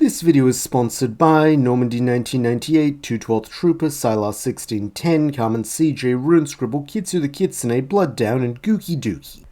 This video is sponsored by Normandy 1998, 212th Trooper, Silas 1610, Carmen CJ, Rune Scribble, Kitsu the Kitsune, Blood Down, and Gookie Dookie.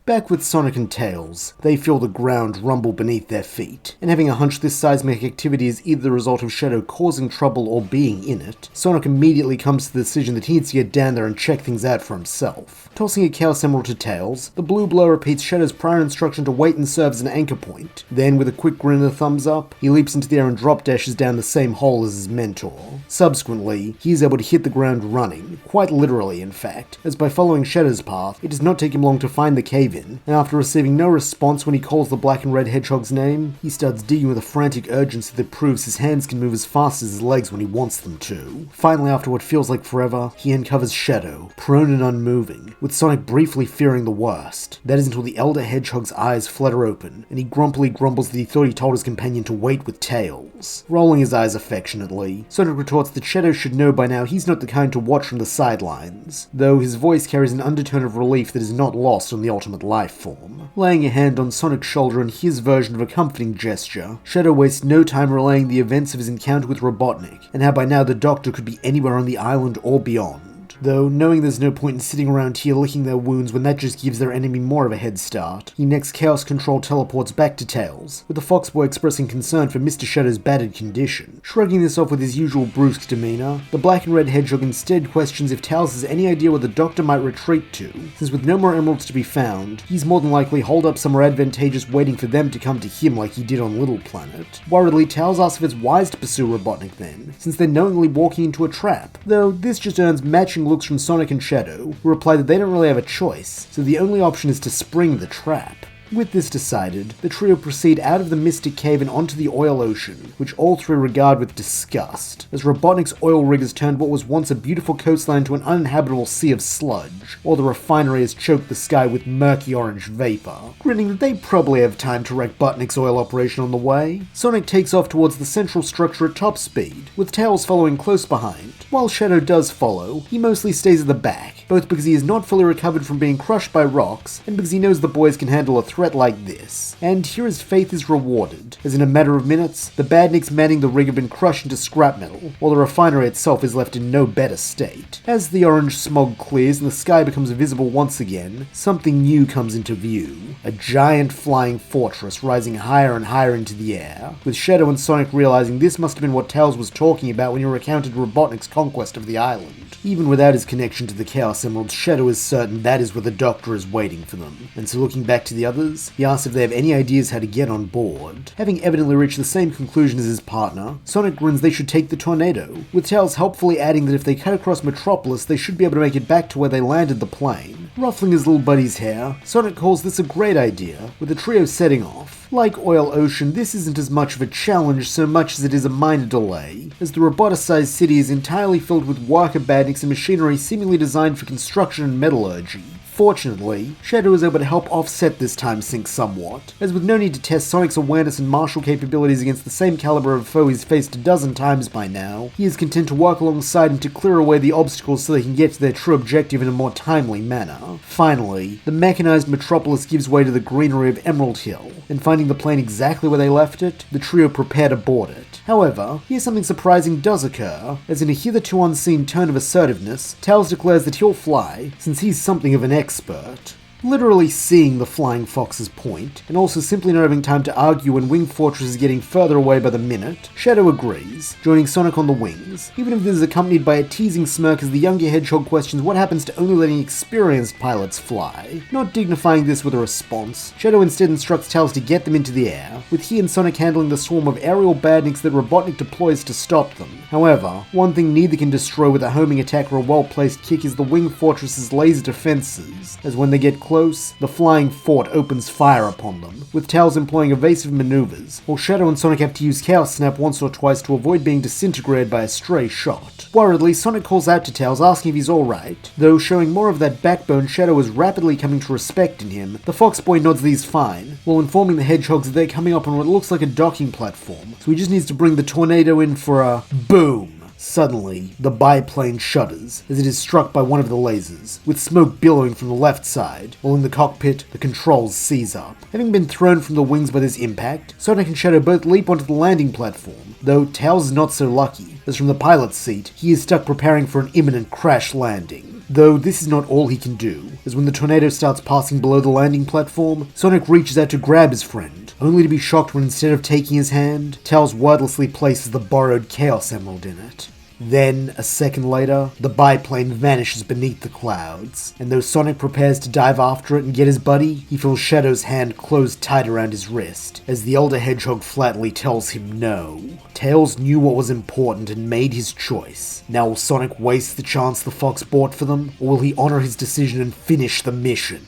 Back with Sonic and Tails, they feel the ground rumble beneath their feet, and having a hunch this seismic activity is either the result of Shadow causing trouble or being in it, Sonic immediately comes to the decision that he needs to get down there and check things out for himself. Tossing a Chaos Emerald to Tails, the Blue Blow repeats Shadow's prior instruction to wait and serve as an anchor point. Then, with a quick grin and a thumbs up, he leaps into the air and drop dashes down the same hole as his mentor. Subsequently, he is able to hit the ground running, quite literally in fact, as by following Shadow's path, it does not take him long to find the cave-in, and after receiving no response when he calls the black and red hedgehog's name, he starts digging with a frantic urgency that proves his hands can move as fast as his legs when he wants them to. Finally, after what feels like forever, he uncovers Shadow, prone and unmoving, with Sonic briefly fearing the worst. That is until the elder hedgehog's eyes flutter open, and he grumpily grumbles that he thought he told his companion to wait with Tails. Rolling his eyes affectionately, Sonic retorts that Shadow should know by now he's not the kind to watch from the sidelines, though his voice carries an undertone of relief that is not lost on the ultimate life form. Laying a hand on Sonic's shoulder in his version of a comforting gesture, Shadow wastes no time relaying the events of his encounter with Robotnik, and how by now the Doctor could be anywhere on the island or beyond. Though, knowing there's no point in sitting around here licking their wounds when that just gives their enemy more of a head start, he next Chaos Control teleports back to Tails, with the Foxboy expressing concern for Mr. Shadow's battered condition. Shrugging this off with his usual brusque demeanor, the black and red hedgehog instead questions if Tails has any idea where the Doctor might retreat to, since with no more emeralds to be found, he's more than likely holed up somewhere advantageous waiting for them to come to him like he did on Little Planet. Worriedly, Tails asks if it's wise to pursue Robotnik then, since they're knowingly walking into a trap, though this just earns matching looks from Sonic and Shadow, who reply that they don't really have a choice, so the only option is to spring the trap. With this decided, the trio proceed out of the Mystic Cave and onto the oil ocean, which all three regard with disgust, as Robotnik's oil rig has turned what was once a beautiful coastline to an uninhabitable sea of sludge, while the refinery has choked the sky with murky orange vapor. Grinning that they probably have time to wreck Robotnik's oil operation on the way, Sonic takes off towards the central structure at top speed, with Tails following close behind. While Shadow does follow, he mostly stays at the back, both because he is not fully recovered from being crushed by rocks, and because he knows the boys can handle a threat like this. And here his faith is rewarded, as in a matter of minutes, the badniks manning the rig have been crushed into scrap metal, while the refinery itself is left in no better state. As the orange smog clears and the sky becomes visible once again, something new comes into view. A giant flying fortress rising higher and higher into the air, with Shadow and Sonic realizing this must have been what Tails was talking about when he recounted Robotnik's conquest of the island. Even without his connection to the Chaos Emeralds, Shadow is certain that is where the Doctor is waiting for them, and so looking back to the others, he asks if they have any ideas how to get on board. Having evidently reached the same conclusion as his partner, Sonic grins they should take the tornado, with Tails helpfully adding that if they cut across Metropolis, they should be able to make it back to where they landed the plane. Ruffling his little buddy's hair, Sonic calls this a great idea, with the trio setting off. Like Oil Ocean, this isn't as much of a challenge so much as it is a minor delay, as the roboticized city is entirely filled with worker badniks and machinery seemingly designed for construction and metallurgy. Fortunately, Shadow is able to help offset this time sink somewhat, as with no need to test Sonic's awareness and martial capabilities against the same caliber of foe he's faced a dozen times by now, he is content to work alongside him to clear away the obstacles so they can get to their true objective in a more timely manner. Finally, the mechanized Metropolis gives way to the greenery of Emerald Hill, and finding the plane exactly where they left it, the trio prepare to board it. However, here something surprising does occur, as in a hitherto unseen turn of assertiveness, Tails declares that he'll fly, since he's something of an expert. Literally seeing the Flying Fox's point, and also simply not having time to argue when Wing Fortress is getting further away by the minute, Shadow agrees, joining Sonic on the wings, even if this is accompanied by a teasing smirk as the younger hedgehog questions what happens to only letting experienced pilots fly. Not dignifying this with a response, Shadow instead instructs Tails to get them into the air, with he and Sonic handling the swarm of aerial badniks that Robotnik deploys to stop them. However, one thing neither can destroy with a homing attack or a well-placed kick is the Wing Fortress's laser defenses, as when they get close, the flying fort opens fire upon them, with Tails employing evasive maneuvers, while Shadow and Sonic have to use Chaos Snap once or twice to avoid being disintegrated by a stray shot. Worriedly, Sonic calls out to Tails asking if he's alright, though showing more of that backbone Shadow is rapidly coming to respect in him, the Foxboy nods that he's fine, while informing the hedgehogs that they're coming up on what looks like a docking platform, so he just needs to bring the tornado in for a BOOM! Suddenly, the biplane shudders as it is struck by one of the lasers, with smoke billowing from the left side, while in the cockpit, the controls seize up. Having been thrown from the wings by this impact, Sonic and Shadow both leap onto the landing platform, though Tails is not so lucky, as from the pilot's seat, he is stuck preparing for an imminent crash landing. Though this is not all he can do, as when the tornado starts passing below the landing platform, Sonic reaches out to grab his friend, only to be shocked when instead of taking his hand, Tails wordlessly places the borrowed Chaos Emerald in it. Then, a second later, the biplane vanishes beneath the clouds, and though Sonic prepares to dive after it and get his buddy, he feels Shadow's hand close tight around his wrist, as the elder hedgehog flatly tells him no. Tails knew what was important and made his choice. Now will Sonic waste the chance the fox bought for them, or will he honor his decision and finish the mission?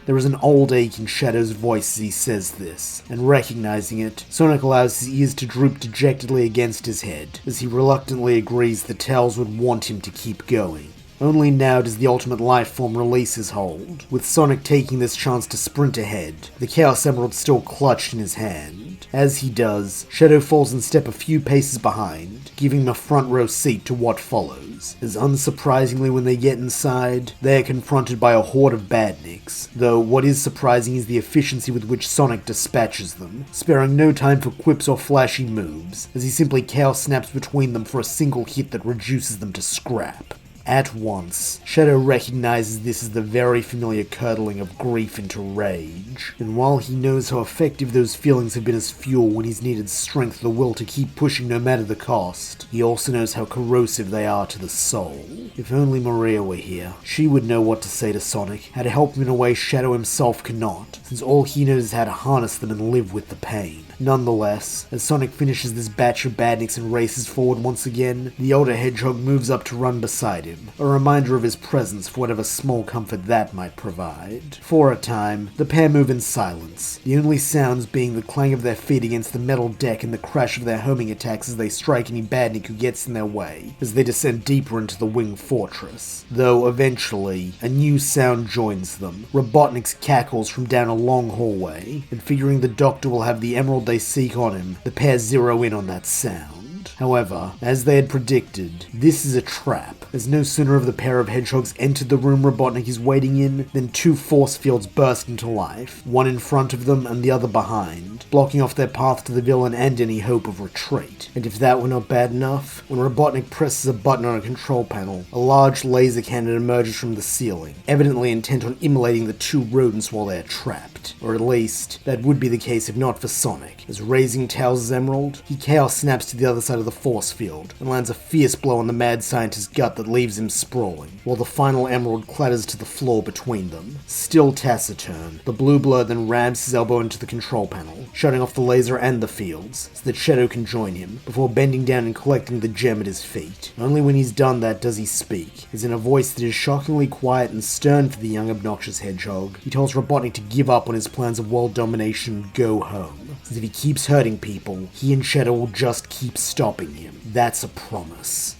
There is an old ache in Shadow's voice as he says this, and recognizing it, Sonic allows his ears to droop dejectedly against his head, as he reluctantly agrees that Tails would want him to keep going. Only now does the ultimate life form release his hold, with Sonic taking this chance to sprint ahead, the Chaos Emerald still clutched in his hand. As he does, Shadow falls in step a few paces behind, giving him a front row seat to what follows, as unsurprisingly when they get inside, they are confronted by a horde of badniks, though what is surprising is the efficiency with which Sonic dispatches them, sparing no time for quips or flashy moves, as he simply Chaos Snaps between them for a single hit that reduces them to scrap. At once, Shadow recognizes this as the very familiar curdling of grief into rage, and while he knows how effective those feelings have been as fuel when he's needed strength or the will to keep pushing no matter the cost, he also knows how corrosive they are to the soul. If only Maria were here, she would know what to say to Sonic, how to help him in a way Shadow himself cannot, since all he knows is how to harness them and live with the pain. Nonetheless, as Sonic finishes this batch of badniks and races forward once again, the older hedgehog moves up to run beside him, a reminder of his presence for whatever small comfort that might provide. For a time, the pair move in silence, the only sounds being the clang of their feet against the metal deck and the crash of their homing attacks as they strike any badnik who gets in their way, as they descend deeper into the wing fortress. Though eventually, a new sound joins them, Robotnik's cackles from down a long hallway, and figuring the Doctor will have the emerald they seek on him, the pair zero in on that sound. However, as they had predicted, this is a trap, as no sooner have the pair of hedgehogs entered the room Robotnik is waiting in than two force fields burst into life, one in front of them and the other behind, blocking off their path to the villain and any hope of retreat. And if that were not bad enough, when Robotnik presses a button on a control panel, a large laser cannon emerges from the ceiling, evidently intent on immolating the two rodents while they are trapped. Or at least, that would be the case if not for Sonic, as raising Tails' emerald, he Chaos Snaps to the other side of the force field, and lands a fierce blow on the mad scientist's gut that leaves him sprawling, while the final emerald clatters to the floor between them. Still taciturn, the blue blur then rams his elbow into the control panel, shutting off the laser and the fields, so that Shadow can join him, before bending down and collecting the gem at his feet. Only when he's done that does he speak, as in a voice that is shockingly quiet and stern for the young obnoxious hedgehog, he tells Robotnik to give up on his plans of world domination and go home, since if he keeps hurting people, he and Shadow will just keep stopping him. That's a promise.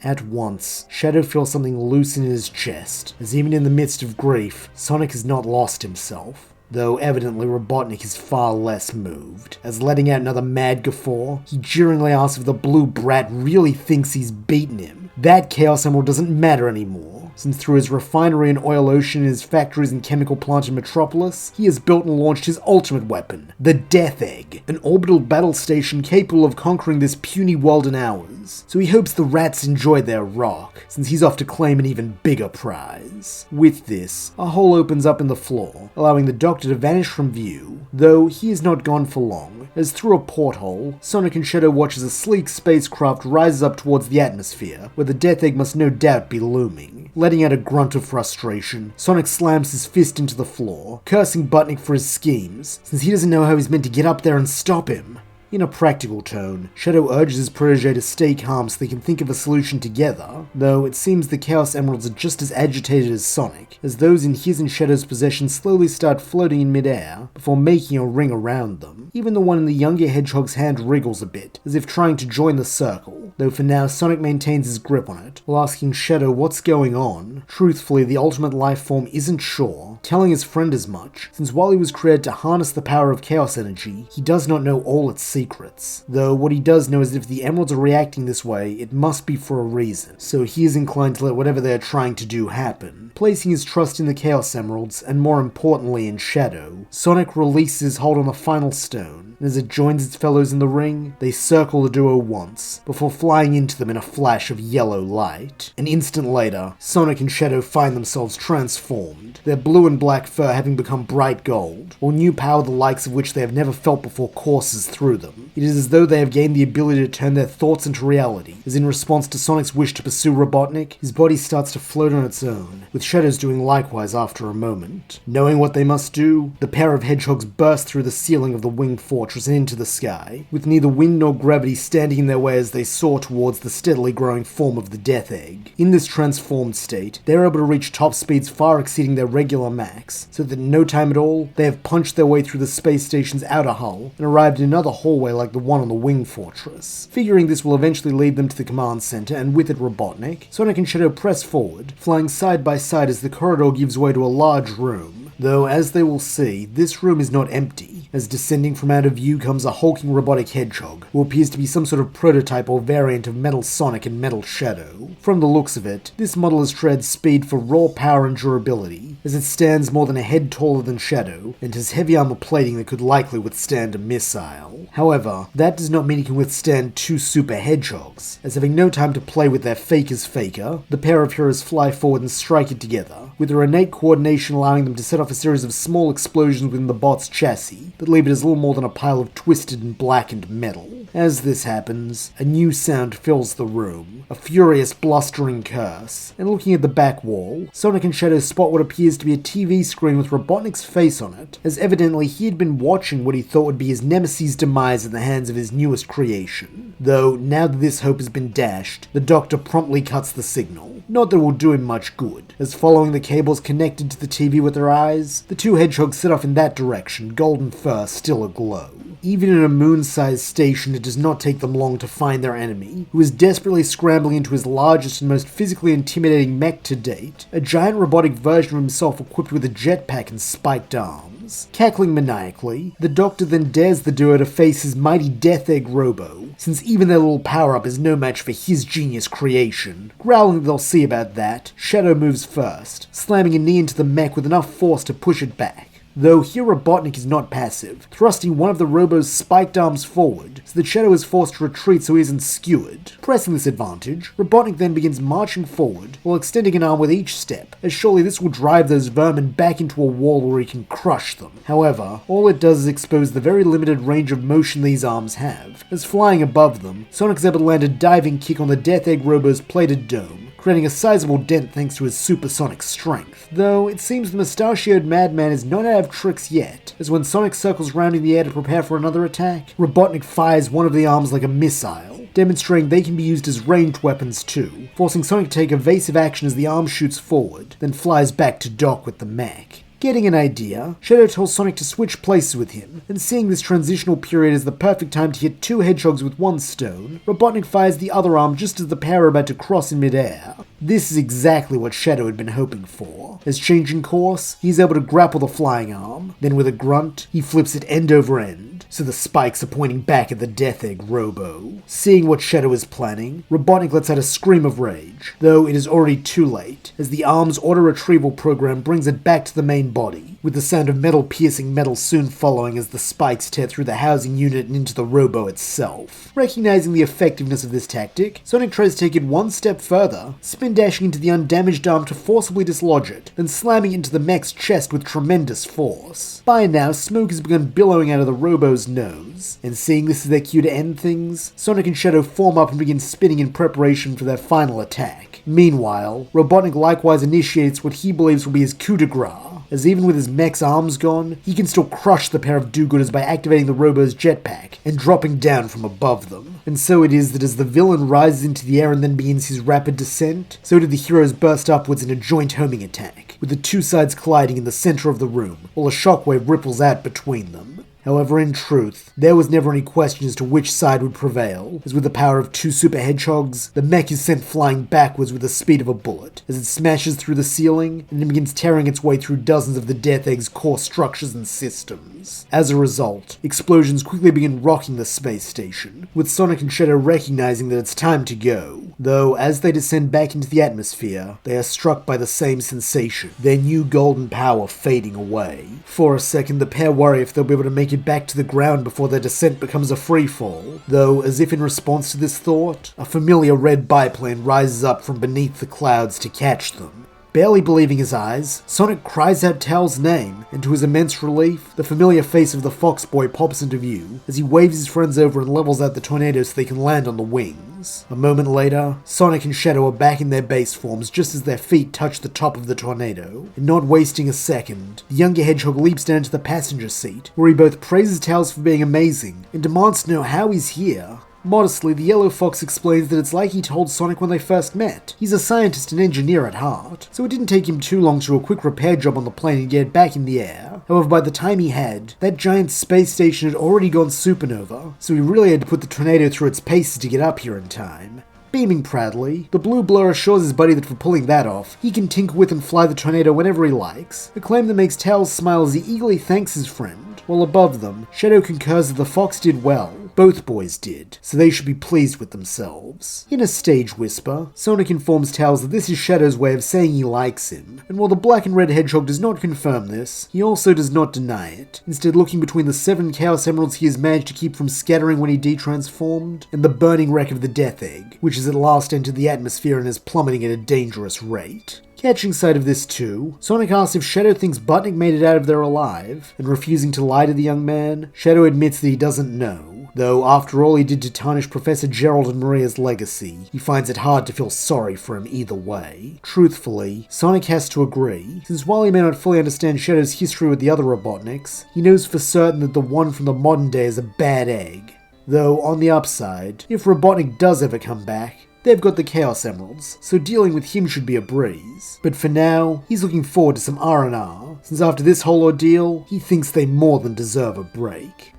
At once, Shadow feels something loosen in his chest, as even in the midst of grief, Sonic has not lost himself. Though evidently Robotnik is far less moved, as letting out another mad guffaw, he jeeringly asks if the blue brat really thinks he's beaten him. That Chaos Emerald doesn't matter anymore, since through his refinery and oil ocean and his factories and chemical plant in Metropolis, he has built and launched his ultimate weapon, the Death Egg, an orbital battle station capable of conquering this puny world in hours. So he hopes the rats enjoy their rock, since he's off to claim an even bigger prize. With this, a hole opens up in the floor, allowing the Doctor to vanish from view, though he is not gone for long, as through a porthole, Sonic and Shadow watch as a sleek spacecraft rises up towards the atmosphere, where the Death Egg must no doubt be looming. Letting out a grunt of frustration, Sonic slams his fist into the floor, cursing Butnik for his schemes, since he doesn't know how he's meant to get up there and stop him. In a practical tone, Shadow urges his protege to stay calm so they can think of a solution together, though it seems the Chaos Emeralds are just as agitated as Sonic, as those in his and Shadow's possession slowly start floating in midair before making a ring around them. Even the one in the younger hedgehog's hand wriggles a bit, as if trying to join the circle, though for now Sonic maintains his grip on it, while asking Shadow what's going on. Truthfully, the ultimate life form isn't sure, telling his friend as much, since while he was created to harness the power of chaos energy, he does not know all its secrets. secrets. Though what he does know is that if the emeralds are reacting this way, it must be for a reason, so he is inclined to let whatever they are trying to do happen. Placing his trust in the Chaos Emeralds, and more importantly in Shadow, Sonic releases his hold on the final stone, and as it joins its fellows in the ring, they circle the duo once, before flying into them in a flash of yellow light. An instant later, Sonic and Shadow find themselves transformed, their blue and black fur having become bright gold, while new power the likes of which they have never felt before courses through them. It is as though they have gained the ability to turn their thoughts into reality, as in response to Sonic's wish to pursue Robotnik, his body starts to float on its own, with Shadow's doing likewise after a moment. Knowing what they must do, the pair of hedgehogs burst through the ceiling of the winged fortress and into the sky, with neither wind nor gravity standing in their way as they soar towards the steadily growing form of the Death Egg. In this transformed state, they are able to reach top speeds far exceeding their regular max, so that in no time at all, they have punched their way through the space station's outer hull and arrived in another hallway like the one on the wing fortress. Figuring this will eventually lead them to the command center and with it Robotnik, Sonic and Shadow press forward, flying side by side as the corridor gives way to a large room. Though, as they will see, this room is not empty, as descending from out of view comes a hulking robotic hedgehog, who appears to be some sort of prototype or variant of Metal Sonic and Metal Shadow. From the looks of it, this model has traded speed for raw power and durability, as it stands more than a head taller than Shadow, and has heavy armor plating that could likely withstand a missile. However, that does not mean it can withstand two super hedgehogs, as having no time to play with their faker's faker, the pair of heroes fly forward and strike it together, with their innate coordination allowing them to set off a series of small explosions within the bot's chassis that leave it as little more than a pile of twisted and blackened metal. As this happens, a new sound fills the room, a furious blustering curse, and looking at the back wall, Sonic and Shadow spot what appears to be a TV screen with Robotnik's face on it, as evidently he had been watching what he thought would be his nemesis' demise in the hands of his newest creation. Though, now that this hope has been dashed, the Doctor promptly cuts the signal. Not that it will do him much good, as following the cables connected to the TV with their eyes, the two hedgehogs set off in that direction, golden fur still aglow. Even in a moon-sized station, it does not take them long to find their enemy, who is desperately scrambling into his largest and most physically intimidating mech to date, a giant robotic version of himself equipped with a jetpack and spiked arms. Cackling maniacally, the Doctor then dares the duo to face his mighty Death Egg Robo, since even their little power-up is no match for his genius creation. Growling that they'll see about that, Shadow moves first, slamming a knee into the mech with enough force to push it back. Though here Robotnik is not passive, thrusting one of the Robo's spiked arms forward, so that Shadow is forced to retreat so he isn't skewered. Pressing this advantage, Robotnik then begins marching forward, while extending an arm with each step, as surely this will drive those vermin back into a wall where he can crush them. However, all it does is expose the very limited range of motion these arms have, as flying above them, Sonic is able to land a diving kick on the Death Egg Robo's plated dome, creating a sizable dent thanks to his supersonic strength. Though, it seems the mustachioed madman is not out of tricks yet, as when Sonic circles round in the air to prepare for another attack, Robotnik fires one of the arms like a missile, demonstrating they can be used as ranged weapons too, forcing Sonic to take evasive action as the arm shoots forward, then flies back to dock with the mech. Getting an idea, Shadow tells Sonic to switch places with him, and seeing this transitional period as the perfect time to hit two hedgehogs with one stone, Robotnik fires the other arm just as the pair are about to cross in midair. This is exactly what Shadow had been hoping for. As changing course, he's able to grapple the flying arm, then with a grunt, he flips it end over end, so the spikes are pointing back at the Death Egg Robo. Seeing what Shadow is planning, Robotnik lets out a scream of rage, though it is already too late, as the arm's auto-retrieval program brings it back to the main body, with the sound of metal piercing metal soon following as the spikes tear through the housing unit and into the Robo itself. Recognizing the effectiveness of this tactic, Sonic tries to take it one step further, spin dashing into the undamaged arm to forcibly dislodge it, then slamming into the mech's chest with tremendous force. By now, smoke has begun billowing out of the Robo's nose, and seeing this as their cue to end things, Sonic and Shadow form up and begin spinning in preparation for their final attack. Meanwhile, Robotnik likewise initiates what he believes will be his coup de grace, as even with his mech's arms gone, he can still crush the pair of do-gooders by activating the Robo's jetpack and dropping down from above them. And so it is that as the villain rises into the air and then begins his rapid descent, so do the heroes burst upwards in a joint homing attack, with the two sides colliding in the center of the room, while a shockwave ripples out between them. However, in truth, there was never any question as to which side would prevail, as with the power of 2 super hedgehogs, the mech is sent flying backwards with the speed of a bullet, as it smashes through the ceiling, and then begins tearing its way through dozens of the Death Egg's core structures and systems. As a result, explosions quickly begin rocking the space station, with Sonic and Shadow recognizing that it's time to go, though as they descend back into the atmosphere, they are struck by the same sensation, their new golden power fading away. For a second, the pair worry if they'll be able to make it back to the ground before their descent becomes a free-fall, though, as if in response to this thought, a familiar red biplane rises up from beneath the clouds to catch them. Barely believing his eyes, Sonic cries out Tail's name, and to his immense relief, the familiar face of the Fox Boy pops into view as he waves his friends over and levels out the tornado so they can land on the wings. A moment later, Sonic and Shadow are back in their base forms just as their feet touch the top of the tornado, and not wasting a second, the younger hedgehog leaps down to the passenger seat, where he both praises Tails for being amazing and demands to know how he's here. Modestly, the Yellow Fox explains that it's like he told Sonic when they first met. He's a scientist and engineer at heart, so it didn't take him too long to do a quick repair job on the plane and get it back in the air. However, by the time he had, that giant space station had already gone supernova, so he really had to put the tornado through its paces to get up here in time. Beaming proudly, the Blue Blur assures his buddy that for pulling that off, he can tinker with and fly the tornado whenever he likes, a claim that makes Tails smile as he eagerly thanks his friend, while above them, Shadow concurs that the Fox did well. Both boys did, so they should be pleased with themselves. In a stage whisper, Sonic informs Tails that this is Shadow's way of saying he likes him, and while the black and red hedgehog does not confirm this, he also does not deny it, instead looking between the 7 Chaos Emeralds he has managed to keep from scattering when he detransformed, and the burning wreck of the Death Egg, which has at last entered the atmosphere and is plummeting at a dangerous rate. Catching sight of this too, Sonic asks if Shadow thinks Robotnik made it out of there alive, and refusing to lie to the young man, Shadow admits that he doesn't know, though after all he did to tarnish Professor Gerald and Maria's legacy, he finds it hard to feel sorry for him either way. Truthfully, Sonic has to agree, since while he may not fully understand Shadow's history with the other Robotniks, he knows for certain that the one from the modern day is a bad egg. Though, on the upside, if Robotnik does ever come back, they've got the Chaos Emeralds, so dealing with him should be a breeze. But for now, he's looking forward to some R&R, since after this whole ordeal, he thinks they more than deserve a break.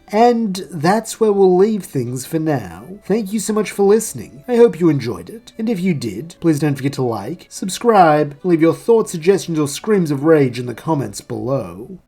And that's where we'll leave things for now. Thank you so much for listening. I hope you enjoyed it. And if you did, please don't forget to like, subscribe, and leave your thoughts, suggestions, or screams of rage in the comments below.